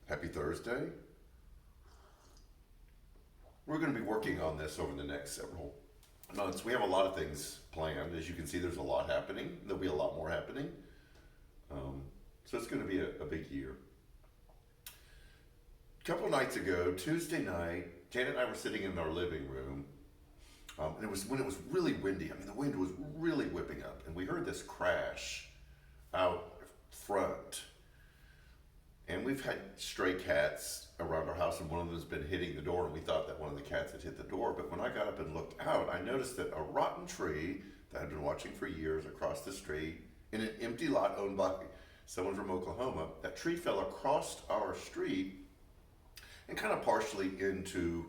Happy Thursday. We're going to be working on this over the next several months. We have a lot of things planned. As you can see, there's a lot happening. There'll be a lot more happening. So it's going to be a big year. A couple nights ago, Tuesday night, Janet and I were sitting in our living room. And it was when it was really windy. I mean, the wind was really whipping up. And we heard this crash out front. And we've had stray cats around our house, and one of them has been hitting the door, and we thought that one of the cats had hit the door. But when I got up and looked out, I noticed that a rotten tree that I'd been watching for years across the street in an empty lot owned by someone from Oklahoma, that tree fell across our street and kind of partially into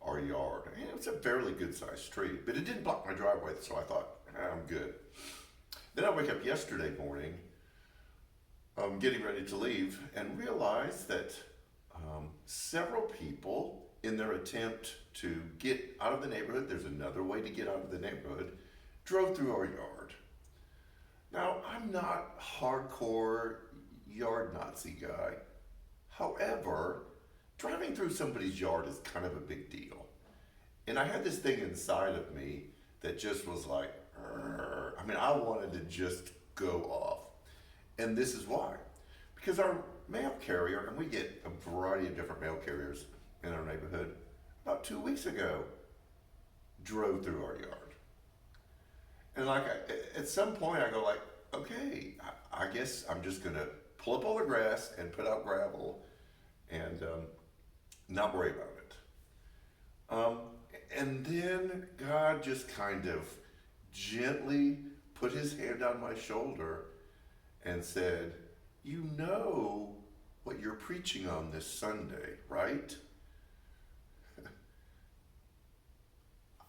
our yard. And it was a fairly good sized tree, but it didn't block my driveway, so I thought, I'm good. Then I wake up yesterday morning, getting ready to leave, and realize that several people, in their attempt to get out of the neighborhood, there's another way to get out of the neighborhood, drove through our yard. Now, I'm not a hardcore yard Nazi guy. However, driving through somebody's yard is kind of a big deal. And I had this thing inside of me that just was like, I mean, I wanted to just go off. And this is why. Because our mail carrier, and we get a variety of different mail carriers in our neighborhood, about 2 weeks ago, drove through our yard. And like, at some point I go like, okay, I guess I'm just gonna pull up all the grass and put out gravel and not worry about it. And then God just kind of gently put his hand on my shoulder and said, you know what you're preaching on this Sunday, right?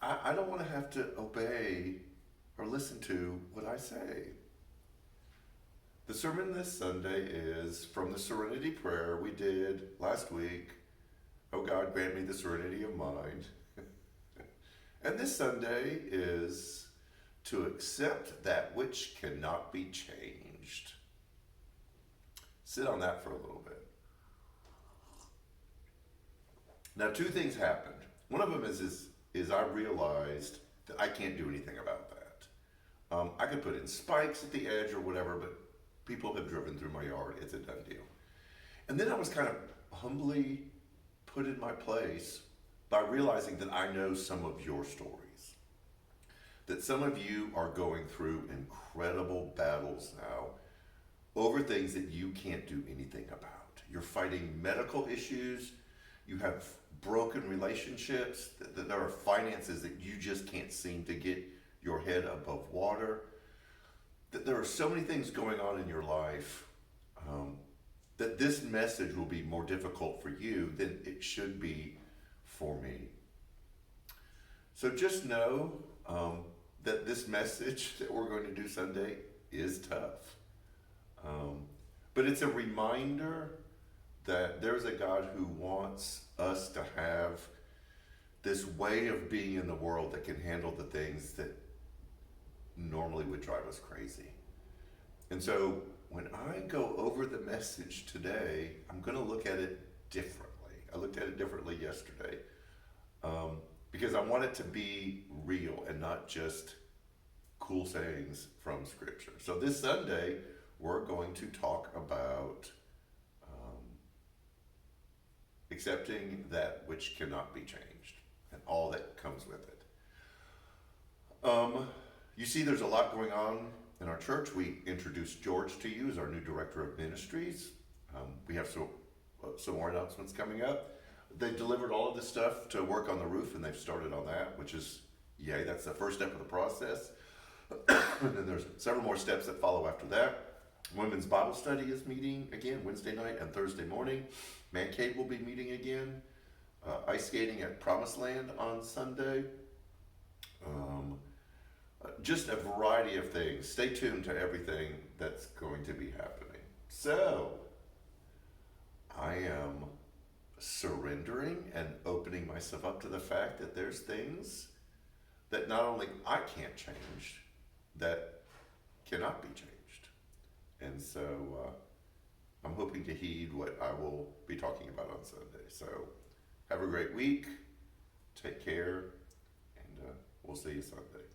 I don't want to have to obey or listen to what I say. The sermon this Sunday is from the Serenity Prayer we did last week. Oh God, grant me the serenity of mind. And this Sunday is to accept that which cannot be changed. Sit on that for a little bit. Now, two things happened. One of them is I realized that I can't do anything about that. I could put in spikes at the edge or whatever, but people have driven through my yard. It's a done deal. And then I was kind of humbly put in my place by realizing that I know some of your stories. That some of you are going through incredible battles now over things that you can't do anything about. You're fighting medical issues, you have broken relationships, that there are finances that you just can't seem to get your head above water, that there are so many things going on in your life that this message will be more difficult for you than it should be for me. So just know that this message that we're going to do Sunday is tough. But it's a reminder that there's a God who wants us to have this way of being in the world that can handle the things that normally would drive us crazy. And so when I go over the message today, I'm going to look at it differently. I looked at it differently yesterday because I want it to be real and not just cool sayings from Scripture. So this Sunday, we're going to talk about accepting that which cannot be changed and all that comes with it. You see, there's a lot going on in our church. We introduced George to you as our new director of ministries. We have some more announcements coming up. They delivered all of this stuff to work on the roof, and they've started on that, which is yay. That's the first step of the process. And then there's several more steps that follow after that. Women's Bible Study is meeting again Wednesday night and Thursday morning. Man Cave will be meeting again. Ice skating at Promised Land on Sunday. Just a variety of things. Stay tuned to everything that's going to be happening. So, I am surrendering and opening myself up to the fact that there's things that not only I can't change, that cannot be changed. And so I'm hoping to heed what I will be talking about on Sunday. So have a great week. Take care, and we'll see you Sunday.